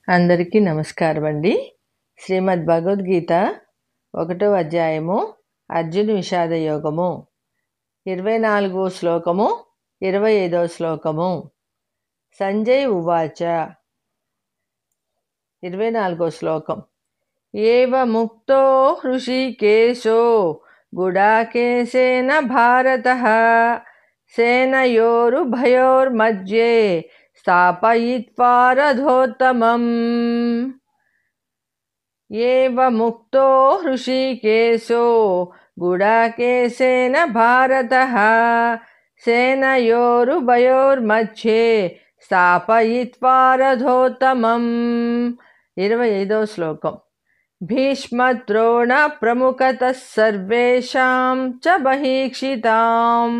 అందరికీ నమస్కారం అండి. శ్రీమద్ భగవద్గీత 1వ అధ్యాయము అర్జున విషాద యోగము 24వ శ్లోకము 25వ శ్లోకము. సంజయ్ ఉవాచ 24వ శ్లోకం. ఏవ ముక్తో హృషికేశో గుడాకేశేన భారతః సేనయోరుభయోర్మధ్యే స్థాపయిత్వా రథోత్తమం. ఏవ ముక్తో హృషికేశో గుడాకేశేన భారతః సేనయోరుభయోర్మధ్యే స్థాపయిత్వా రథోత్తమం. 25వ శ్లోకం. భీష్మద్రోణ ప్రముఖతః సర్వేషాం చ బహిక్షితాం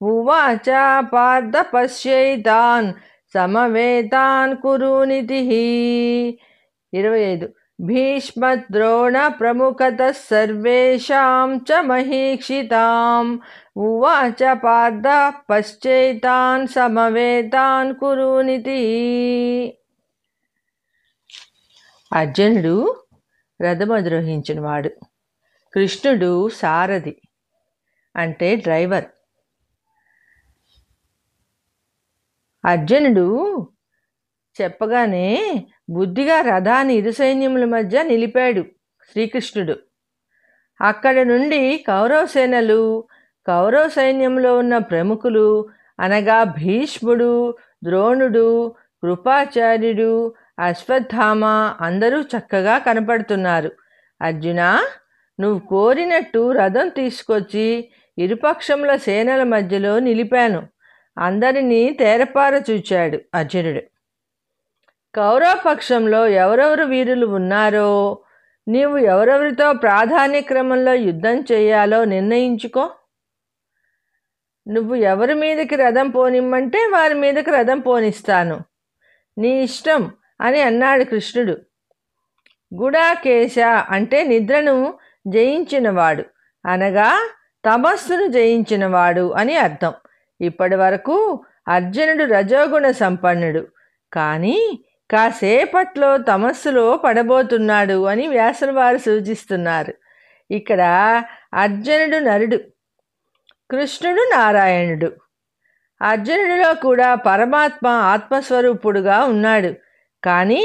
ఉవాచ పార్థ పశ్యైతాన్ సమవేతాన్ కురునితిః. 25. భీష్మద్రోణ ప్రముఖతః సర్వేషాం చ మహీక్షితాం ఉవాచ పార్థ పశ్చైతాన్ సమవేతాన్ కురునితిః. అర్జునుడు రథం అధిరోహించినవాడు, కృష్ణుడు సారథి అంటే డ్రైవర్. అర్జునుడు చెప్పగానే బుద్ధిగా రథాన్ని ఇరు సైన్యముల మధ్య నిలిపాడు శ్రీకృష్ణుడు. అక్కడి నుండి కౌరవ సేనలు, కౌరవ సైన్యంలో ఉన్న ప్రముఖులు అనగా భీష్ముడు, ద్రోణుడు, కృపాచార్యుడు, అశ్వత్థామ అందరూ చక్కగా కనపడుతున్నారు. అర్జున, నువ్వు కోరినట్టు రథం తీసుకొచ్చి ఇరుపక్షముల సేనల మధ్యలో నిలిపాను. అందరినీ తేరపార చూచాడు అర్జునుడు. కౌరవ పక్షంలో ఎవరెవరు వీరులు ఉన్నారో నీవు ఎవరెవరితో ప్రాధాన్య క్రమంలో యుద్ధం చేయాలో నిర్ణయించుకో. నువ్వు ఎవరి మీదకి రథం పోనిమ్మంటే వారి మీదకి రథం పోనిస్తాను, నీ ఇష్టం అని అన్నాడు కృష్ణుడు. గుడాకేశ అంటే నిద్రను జయించినవాడు అనగా తమస్సును జయించినవాడు అని అర్థం. ఇప్పటి వరకు అర్జునుడు రజోగుణ సంపన్నుడు, కానీ కాసేపట్లో తమస్సులో పడబోతున్నాడు అని వ్యాసుల వారు సూచిస్తున్నారు. ఇక్కడ అర్జునుడు నరుడు, కృష్ణుడు నారాయణుడు. అర్జునుడిలో కూడా పరమాత్మ ఆత్మస్వరూపుడుగా ఉన్నాడు, కానీ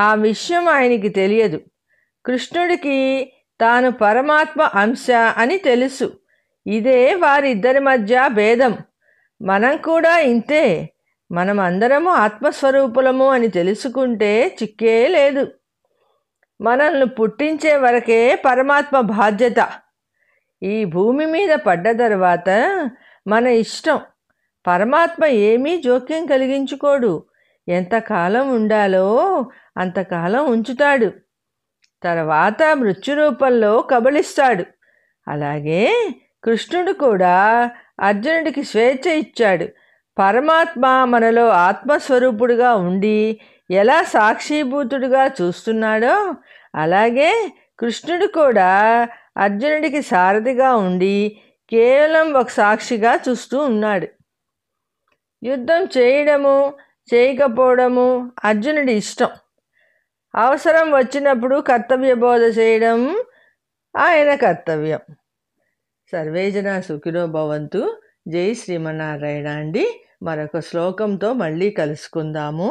ఆ విషయం ఆయనకి తెలియదు. కృష్ణుడికి తాను పరమాత్మ అంశ అని తెలుసు. ఇదే వారిద్దరి మధ్య భేదం. మనం కూడా ఇంతే. మనం అందరము ఆత్మస్వరూపులము అని తెలుసుకుంటే చిక్కే లేదు. మనల్ని పుట్టించే వరకే పరమాత్మ బాధ్యత. ఈ భూమి మీద పడ్డ తర్వాత మన ఇష్టం. పరమాత్మ ఏమీ జోక్యం కలిగించుకోడు. ఎంతకాలం ఉండాలో అంతకాలం ఉంచుతాడు, తర్వాత మృత్యురూపంలో కబళిస్తాడు. అలాగే కృష్ణుడు కూడా అర్జునుడికి స్వేచ్ఛ ఇచ్చాడు. పరమాత్మ మనలో ఆత్మస్వరూపుడుగా ఉండి ఎలా సాక్షిభూతుడుగా చూస్తున్నాడో అలాగే కృష్ణుడు కూడా అర్జునుడికి సారథిగా ఉండి కేవలం ఒక సాక్షిగా చూస్తూ ఉన్నాడు. యుద్ధం చేయడము చేయకపోవడము అర్జునుడి ఇష్టం. అవసరం వచ్చినప్పుడు కర్తవ్య బోధ చేయడం ఆయన కర్తవ్యం. సర్వే జనా సుఖినో భవంతు. జై శ్రీమన్నారాయణ అండి. మరొక శ్లోకంతో మళ్ళీ కలుసుకుందాము.